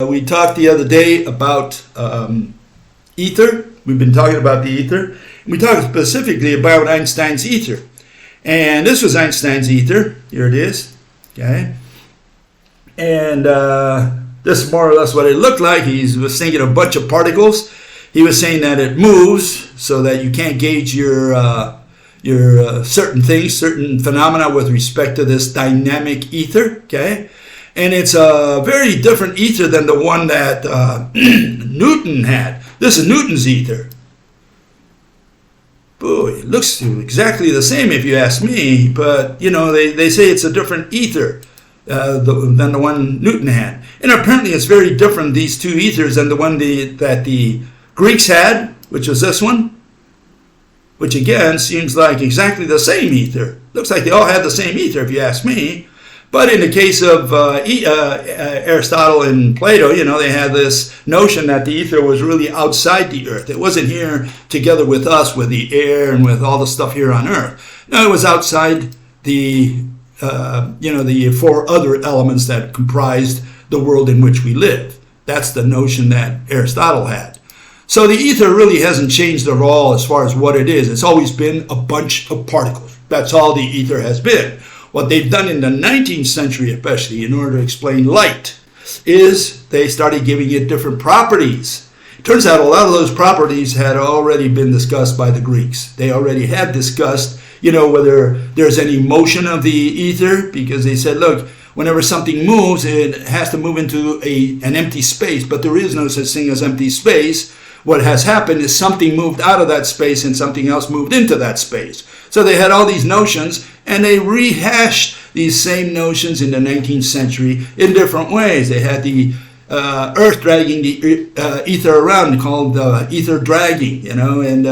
We talked the other day about ether. We've been talking about the ether. We talked specifically about Einstein's ether. And this was Einstein's ether. Here it is. Okay. And this is more or less what it looked like. He was thinking a bunch of particles. He was saying that it moves so that you can't gauge your certain things, certain phenomena with respect to this dynamic ether. Okay. And it's a very different ether than the one that Newton had. This is Newton's ether. Boy, it looks exactly the same if you ask me. But, you know, they say it's a different ether than the one Newton had. And apparently it's very different, these two ethers, than the one that the Greeks had, which was this one. Which, again, seems like exactly the same ether. Looks like they all had the same ether if you ask me. But in the case of Aristotle and Plato, you know, they had this notion that the ether was really outside the earth. It wasn't here together with us, with the air and with all the stuff here on earth. No, it was outside the four other elements that comprised the world in which we live. That's the notion that Aristotle had. So the ether really hasn't changed at all as far as what it is. It's always been a bunch of particles. That's all the ether has been. What they've done in the 19th century, especially in order to explain light, is they started giving it different properties. It turns out a lot of those properties had already been discussed by the Greeks. They already had discussed, you know, whether there's any motion of the ether, because they said, look, whenever something moves, it has to move into an empty space, but there is no such thing as empty space. What has happened is something moved out of that space and something else moved into that space. So they had all these notions, and they rehashed these same notions in the 19th century in different ways. They had the earth dragging the ether around, called ether dragging, you know, and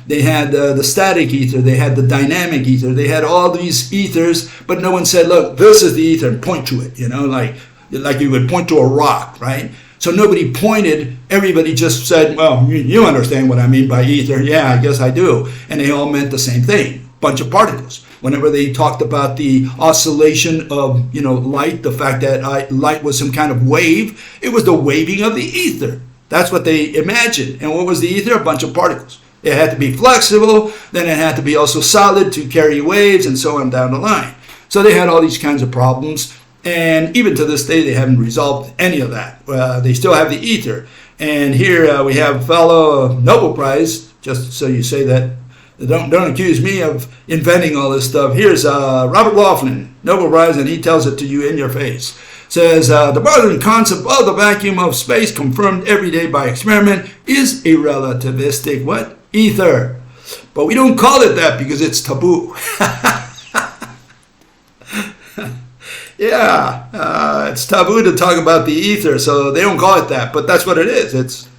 they had the static ether, they had the dynamic ether, they had all these ethers, but no one said, look, this is the ether, and point to it, you know, like you would point to a rock, right? So nobody pointed, everybody just said, well, you understand what I mean by ether. Yeah, I guess I do. And they all meant the same thing, bunch of particles. Whenever they talked about the oscillation of, you know, light, the fact that light was some kind of wave, it was the waving of the ether. That's what they imagined. And what was the ether? A bunch of particles. It had to be flexible, then it had to be also solid to carry waves, and so on down the line. So they had all these kinds of problems. And even to this day, they haven't resolved any of that. They still have the ether. And here we have a fellow Nobel Prize, just so you say that. Don't accuse me of inventing all this stuff. Here's Robert Laughlin, Nobel Prize, and he tells it to you in your face. Says, the modern concept of the vacuum of space confirmed every day by experiment is a relativistic, what? Ether. But we don't call it that because it's taboo. Yeah, it's taboo to talk about the ether, so they don't call it that, but that's what it is. It's,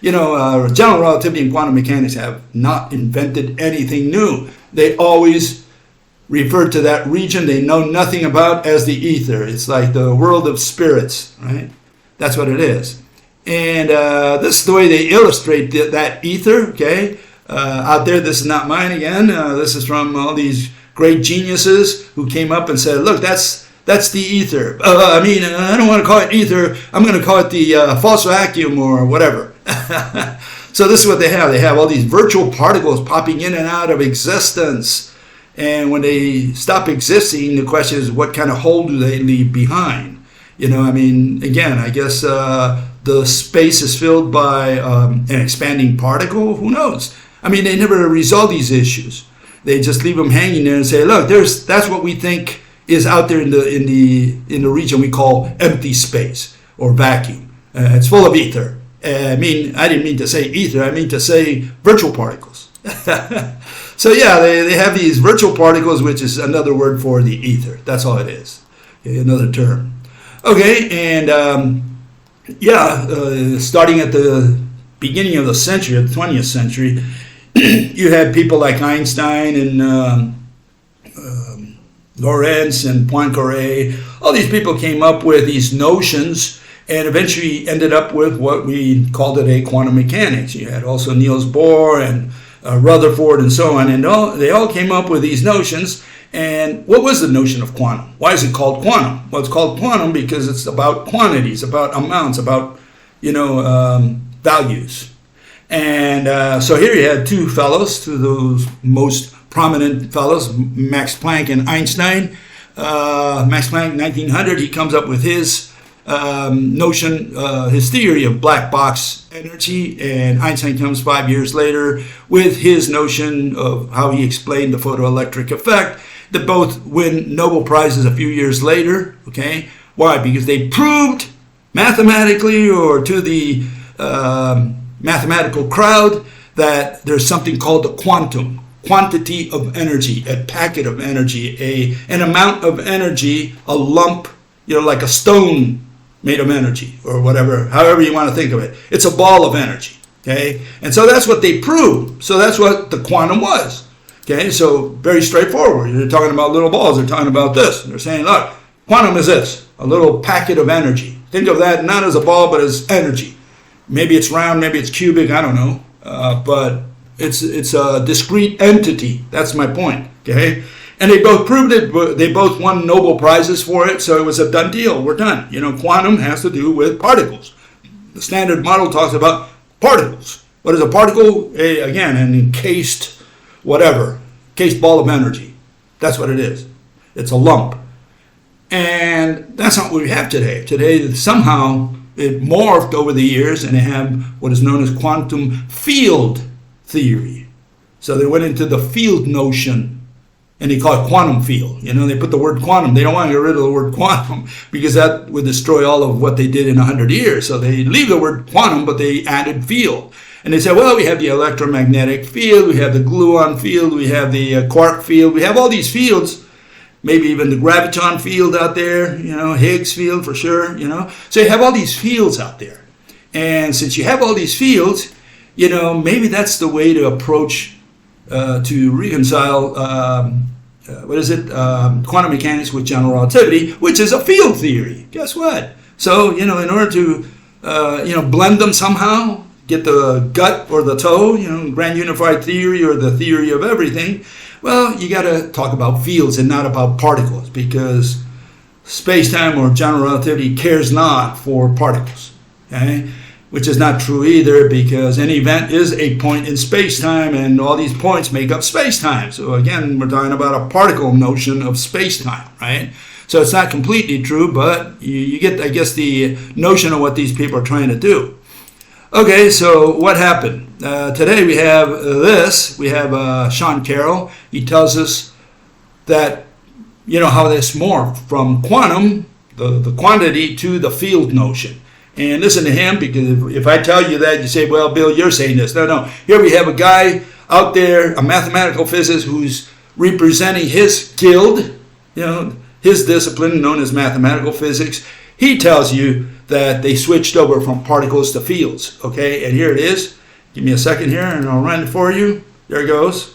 you know, general relativity and quantum mechanics have not invented anything new. They always refer to that region they know nothing about as the ether. It's like the world of spirits, right? That's what it is. And this is the way they illustrate that ether, okay? Out there, this is not mine again. This is from all these great geniuses who came up and said, look, that's the ether. I don't want to call it ether. I'm going to call it the false vacuum or whatever. So this is what they have. They have all these virtual particles popping in and out of existence. And when they stop existing, the question is, what kind of hole do they leave behind? You know, I mean, again, I guess the space is filled by an expanding particle. Who knows? I mean, they never resolve these issues. They just leave them hanging there and say, look, that's what we think is out there in the region we call empty space or vacuum. It's full of ether. I didn't mean to say ether. I mean to say virtual particles. So yeah, they have these virtual particles, which is another word for the ether. That's all it is. Okay, another term. Okay, and starting at the beginning of the century, the 20th century, you had people like Einstein and Lorentz and Poincaré. All these people came up with these notions and eventually ended up with what we called today quantum mechanics. You had also Niels Bohr and Rutherford and so on, and they all came up with these notions. And what was the notion of quantum? Why is it called quantum? Well, it's called quantum because it's about quantities, about amounts, about, values. And so here you had two fellows, two of those most prominent fellows, Max Planck and Einstein. Max Planck, 1900, he comes up with his notion, his theory of black box energy, and Einstein comes 5 years later with his notion of how he explained the photoelectric effect. They both win Nobel Prizes a few years later. Okay, why? Because they proved mathematically, or to the mathematical crowd, that there's something called the quantity of energy, a packet of energy, an amount of energy, a lump, like a stone made of energy, or whatever, however you want to think of it. It's a ball of energy, okay? And so that's what they proved. So that's what the quantum was, okay? So very straightforward. They're talking about little balls. They're talking about this. They're saying, look, quantum is this, a little packet of energy. Think of that not as a ball, but as energy. Maybe it's round, maybe it's cubic, I don't know, but it's a discrete entity. That's my point, okay? And they both proved it. They both won Nobel Prizes for it, so it was a done deal. We're done. Quantum has to do with particles. The Standard Model talks about particles. What is a particle? Again, an encased ball of energy. That's what it is. It's a lump. And that's not what we have today. Today, somehow, it morphed over the years, and they have what is known as quantum field theory. So they went into the field notion, and they call it quantum field. They put the word quantum. They don't want to get rid of the word quantum because that would destroy all of what they did in 100 years. So they leave the word quantum, but they added field. And they said, well, we have the electromagnetic field, we have the gluon field, we have the quark field, we have all these fields, maybe even the graviton field out there, Higgs field for sure, So you have all these fields out there. And since you have all these fields, maybe that's the way to approach to reconcile, quantum mechanics with general relativity, which is a field theory. Guess what? So, in order to, blend them somehow, get the gut or the toe, grand unified theory or the theory of everything, well, you got to talk about fields and not about particles, because space-time or general relativity cares not for particles, okay? Which is not true either, because an event is a point in space-time, and all these points make up space-time. So again, we're talking about a particle notion of space-time, right? So it's not completely true, but you get, I guess, the notion of what these people are trying to do. Okay, so what happened? Today we have this. We have Sean Carroll. He tells us that, how this morphed from quantum, the quantity, to the field notion. And listen to him, because if I tell you that, you say, well, Bill, you're saying this. No. Here we have a guy out there, a mathematical physicist, who's representing his guild, his discipline known as mathematical physics. He tells you that they switched over from particles to fields, okay? And here it is. Give me a second here, and I'll run it for you. There it goes.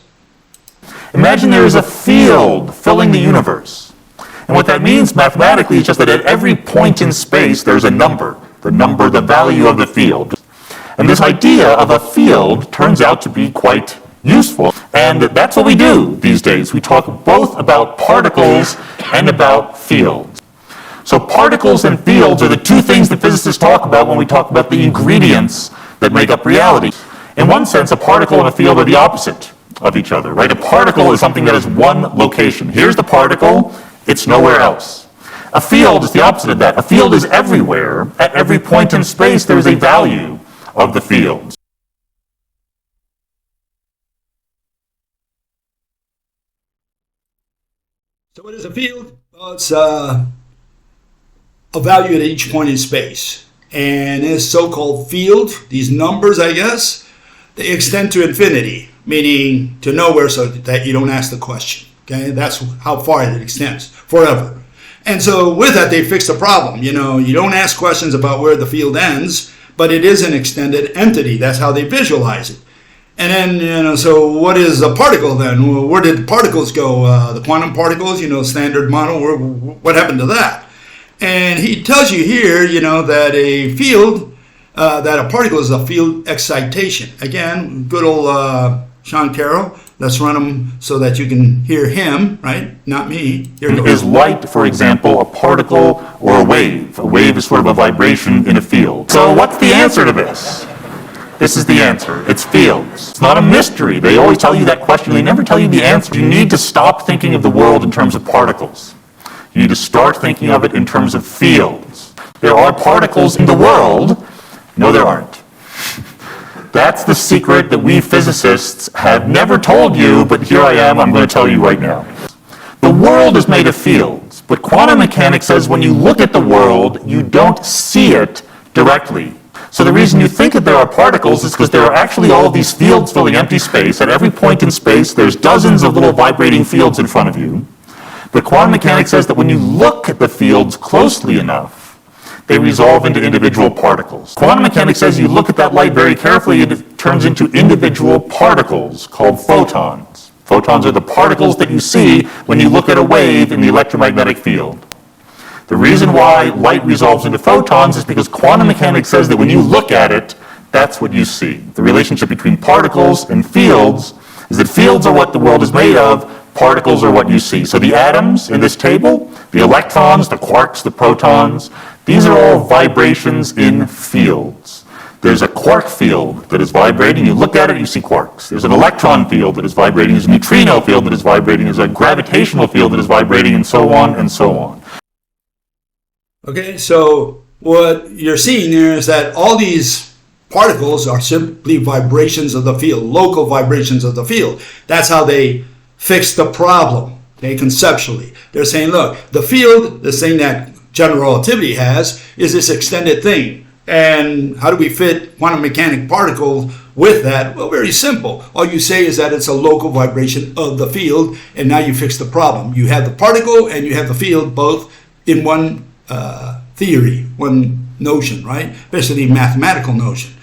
Imagine there is a field filling the universe. And what that means mathematically is just that at every point in space, there's a number. The value of the field. And this idea of a field turns out to be quite useful. And that's what we do these days. We talk both about particles and about fields. So particles and fields are the two things that physicists talk about when we talk about the ingredients that make up reality. In one sense, a particle and a field are the opposite of each other, right? A particle is something that is one location. Here's the particle, it's nowhere else. A field is the opposite of that. A field is everywhere. At every point in space, there is a value of the field. So what is a field? Well, it's a value at each point in space. And this so-called field, these numbers, I guess, they extend to infinity, meaning to nowhere, so that you don't ask the question. Okay, that's how far it extends, forever. And so with that, they fixed the problem. You don't ask questions about where the field ends, but it is an extended entity. That's how they visualize it. And then, so what is a particle then? Well, where did particles go? The quantum particles, Standard Model, what happened to that? And he tells you here, that a field, that a particle is a field excitation. Again, good old Sean Carroll, Let's run them so that you can hear him, right? Not me. Here goes. Is light, for example, a particle or a wave? A wave is sort of a vibration in a field. So what's the answer to this? This is the answer. It's fields. It's not a mystery. They always tell you that question. They never tell you the answer. You need to stop thinking of the world in terms of particles. You need to start thinking of it in terms of fields. There are particles in the world. No, there aren't. That's the secret that we physicists have never told you, but here I am, I'm going to tell you right now. The world is made of fields, but quantum mechanics says when you look at the world, you don't see it directly. So the reason you think that there are particles is because there are actually all of these fields filling empty space. At every point in space, there's dozens of little vibrating fields in front of you. But quantum mechanics says that when you look at the fields closely enough, they resolve into individual particles. Quantum mechanics says you look at that light very carefully and it turns into individual particles called photons. Photons are the particles that you see when you look at a wave in the electromagnetic field. The reason why light resolves into photons is because quantum mechanics says that when you look at it, that's what you see. The relationship between particles and fields is that fields are what the world is made of, particles are what you see. So the atoms in this table, the electrons, the quarks, the protons, these are all vibrations in fields. There's a quark field that is vibrating. You look at it, you see quarks. There's an electron field that is vibrating. There's a neutrino field that is vibrating. There's a gravitational field that is vibrating, and so on and so on. Okay, so what you're seeing there is that all these particles are simply vibrations of the field, local vibrations of the field. That's how they fix the problem, okay, conceptually. They're saying, look, the field, this thing that general relativity has, is this extended thing. And how do we fit quantum mechanic particles with that? Well, very simple. All you say is that it's a local vibration of the field, and now you fix the problem. You have the particle and you have the field both in one theory, one notion, right? Especially mathematical notion.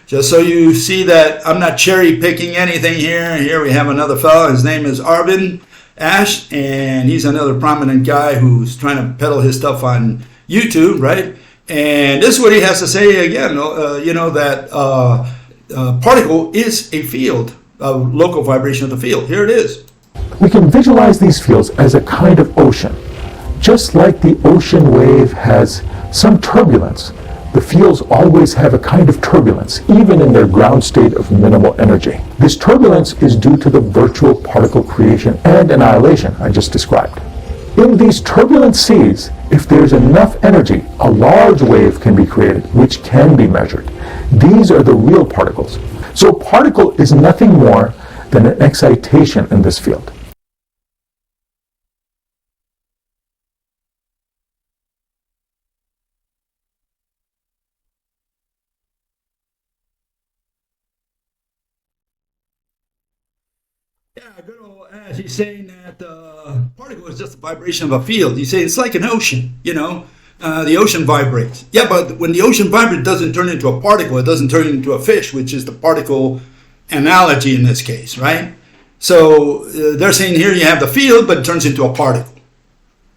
Just so you see that I'm not cherry picking anything here. Here we have another fellow. His name is Arvind Ash, and he's another prominent guy who's trying to peddle his stuff on YouTube, right? And this is what he has to say again, that particle is a field, a local vibration of the field. Here it is. We can visualize these fields as a kind of ocean. Just like the ocean wave has some turbulence, the fields always have a kind of turbulence, even in their ground state of minimal energy. This turbulence is due to the virtual particle creation and annihilation I just described. In these turbulent seas, if there's enough energy, a large wave can be created, which can be measured. These are the real particles. So a particle is nothing more than an excitation in this field. Yeah, good old Ash. He's saying that particle is just a vibration of a field. He's saying it's like an ocean, the ocean vibrates. Yeah, but when the ocean vibrates, it doesn't turn into a particle. It doesn't turn into a fish, which is the particle analogy in this case, right? So they're saying here you have the field, but it turns into a particle,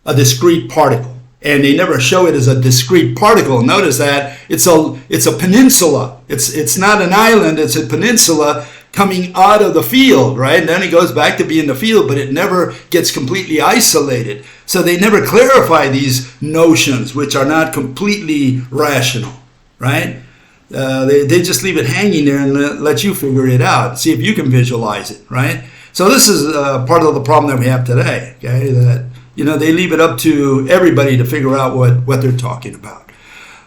a discrete particle. And they never show it as a discrete particle. Notice that it's a peninsula. It's not an island, it's a peninsula coming out of the field, right? And then it goes back to being the field, but it never gets completely isolated. So they never clarify these notions, which are not completely rational, right? They just leave it hanging there and let you figure it out, see if you can visualize it, right? So this is part of the problem that we have today, okay? That, they leave it up to everybody to figure out what they're talking about.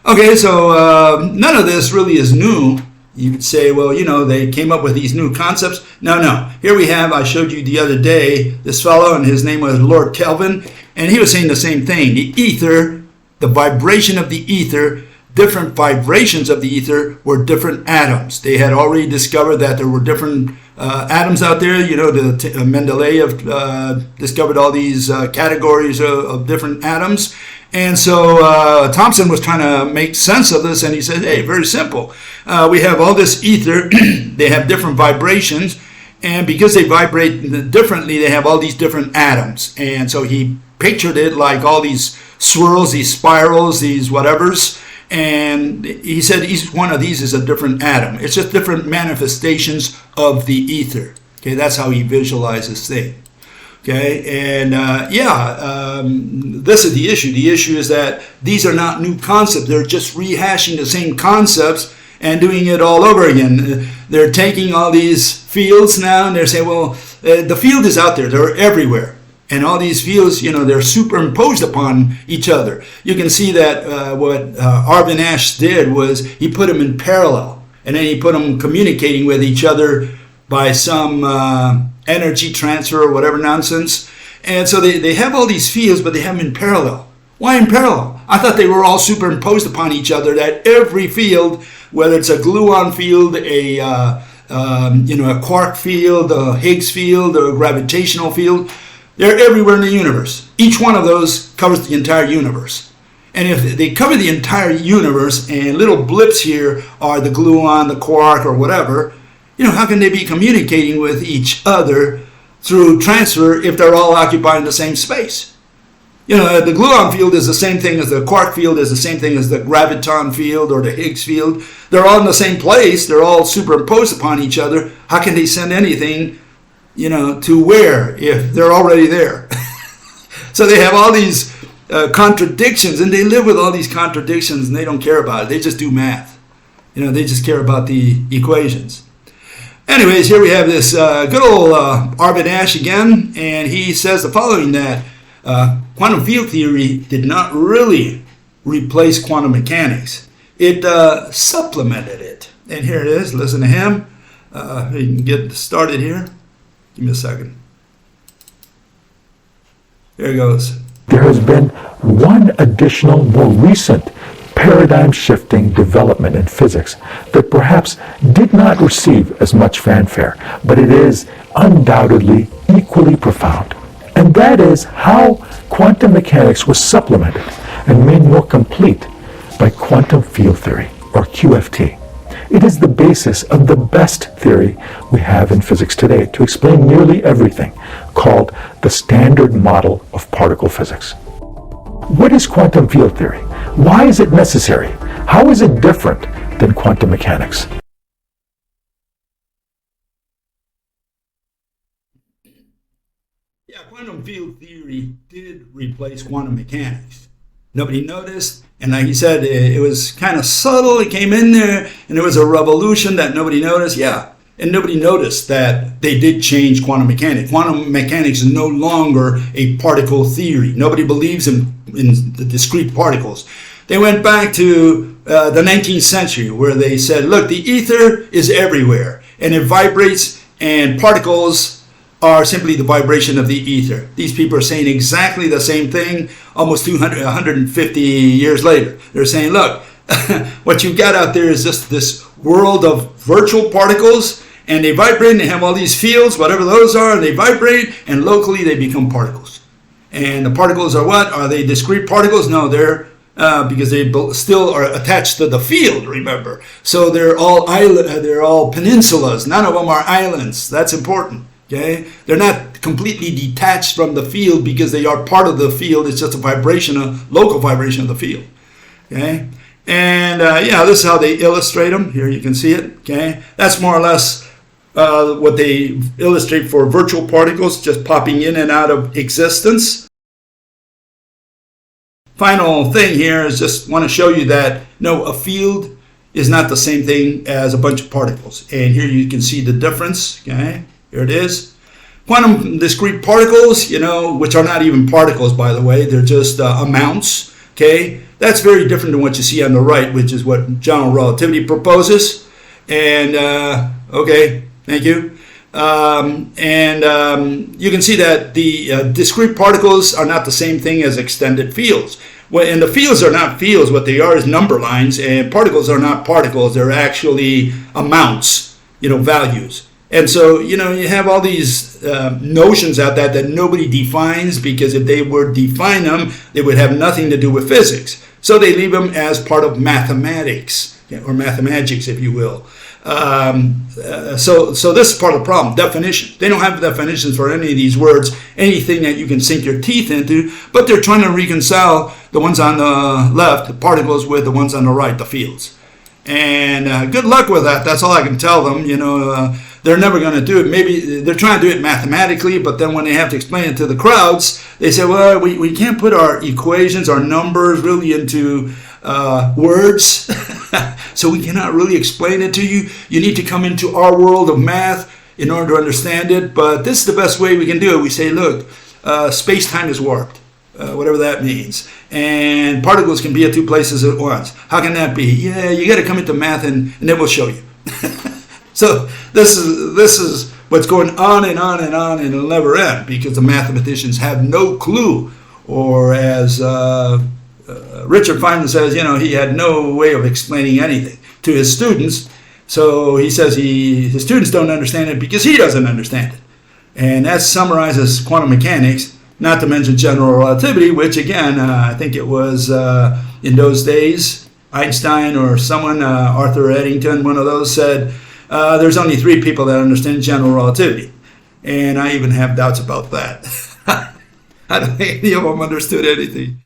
Okay, so none of this really is new. You could say, well, they came up with these new concepts. No. Here we have, I showed you the other day, this fellow, and his name was Lord Kelvin, and he was saying the same thing. The ether, the vibration of the ether, different vibrations of the ether were different atoms. They had already discovered that there were different atoms out there. Mendeleev discovered all these categories of different atoms. And so Thomson was trying to make sense of this, and he said, hey, very simple. We have all this ether. They have different vibrations, and because they vibrate differently, they have all these different atoms. And so he pictured it like all these swirls, these spirals, these whatevers, and he said each one of these is a different atom. It's just different manifestations of the ether. Okay, that's how he visualizes things. Okay, and this is the issue. The issue is that these are not new concepts. They're just rehashing the same concepts and doing it all over again. They're taking all these fields now and they're saying, well, the field is out there. They're everywhere. And all these fields, they're superimposed upon each other. You can see that what Arvin Ash did was he put them in parallel. And then he put them communicating with each other by some energy transfer or whatever nonsense. And so they have all these fields, but they have them in parallel. Why in parallel? I thought they were all superimposed upon each other, that every field, whether it's a gluon field, a quark field, a Higgs field, a gravitational field, they're everywhere in the universe. Each one of those covers the entire universe. And if they cover the entire universe and little blips here are the gluon, the quark, or whatever, how can they be communicating with each other through transfer if they're all occupying the same space? The gluon field is the same thing as the quark field, is the same thing as the graviton field or the Higgs field. They're all in the same place. They're all superimposed upon each other. How can they send anything, to where if they're already there? So they have all these contradictions, and they live with all these contradictions, and they don't care about it. They just do math. They just care about the equations. Anyways, here we have this good old Arvin Ash again, and he says the following, that quantum field theory did not really replace quantum mechanics. It supplemented it. And here it is. Listen to him. You can get started here. Give me a second. Here it goes. There has been one additional, more recent paradigm-shifting development in physics that perhaps did not receive as much fanfare, but it is undoubtedly equally profound. And that is how quantum mechanics was supplemented and made more complete by quantum field theory, or QFT. It is the basis of the best theory we have in physics today to explain nearly everything, called the Standard Model of Particle Physics. What is quantum field theory? Why is it necessary? How is it different than quantum mechanics? Yeah, quantum field theory did replace quantum mechanics. Nobody noticed, and like he said, it was kind of subtle. It came in there, and there was a revolution that nobody noticed. Yeah, and nobody noticed that they did change quantum mechanics. Quantum mechanics is no longer a particle theory. Nobody believes in the discrete particles. They went back to the 19th century where they said, look, the ether is everywhere, and it vibrates, and particles are simply the vibration of the ether. These people are saying exactly the same thing almost 150 years later. They're saying, look, what you've got out there is just this world of virtual particles, and they vibrate and they have all these fields, whatever those are, and they vibrate, and locally they become particles. And the particles are what? Are they discrete particles? No, they're because they still are attached to the field, remember. So they're all peninsulas. None of them are islands. That's important. Okay? They're not completely detached from the field because they are part of the field. It's just a local vibration of the field. Okay? And this is how they illustrate them. Here you can see it. Okay? That's more or less what they illustrate for virtual particles, just popping in and out of existence. Final thing here is just want to show you that a field is not the same thing as a bunch of particles. And here you can see the difference. Okay? Here it is. Quantum discrete particles, which are not even particles, by the way. They're just amounts. Okay? That's very different than what you see on the right, which is what general relativity proposes. And, okay, thank you. You can see that the discrete particles are not the same thing as extended fields. And the fields are not fields. What they are is number lines, and particles are not particles. They're actually amounts, values. And so, you have all these notions out there that nobody defines, because if they were to define them, they would have nothing to do with physics. So they leave them as part of mathematics, or mathemagics, if you will. So this is part of the problem, definition. They don't have definitions for any of these words, anything that you can sink your teeth into, but they're trying to reconcile the ones on the left, the particles, with the ones on the right, the fields. And good luck with that. That's all I can tell them. they're never going to do it. Maybe they're trying to do it mathematically, but then when they have to explain it to the crowds, they say, well, we can't put our equations, our numbers really into words, so we cannot really explain it to you. You need to come into our world of math in order to understand it, but this is the best way we can do it. We say, look, space-time is warped, whatever that means, and particles can be at two places at once. How can that be? Yeah, you got to come into math, and then we'll show you. So this is what's going on and on and on, and it'll never end because the mathematicians have no clue, or as Richard Feynman says, he had no way of explaining anything to his students. So he says his students don't understand it because he doesn't understand it. And that summarizes quantum mechanics, not to mention general relativity, which again, I think it was in those days, Einstein or someone, Arthur Eddington, one of those said, there's only 3 people that understand general relativity. And I even have doubts about that. I don't think any of them understood anything.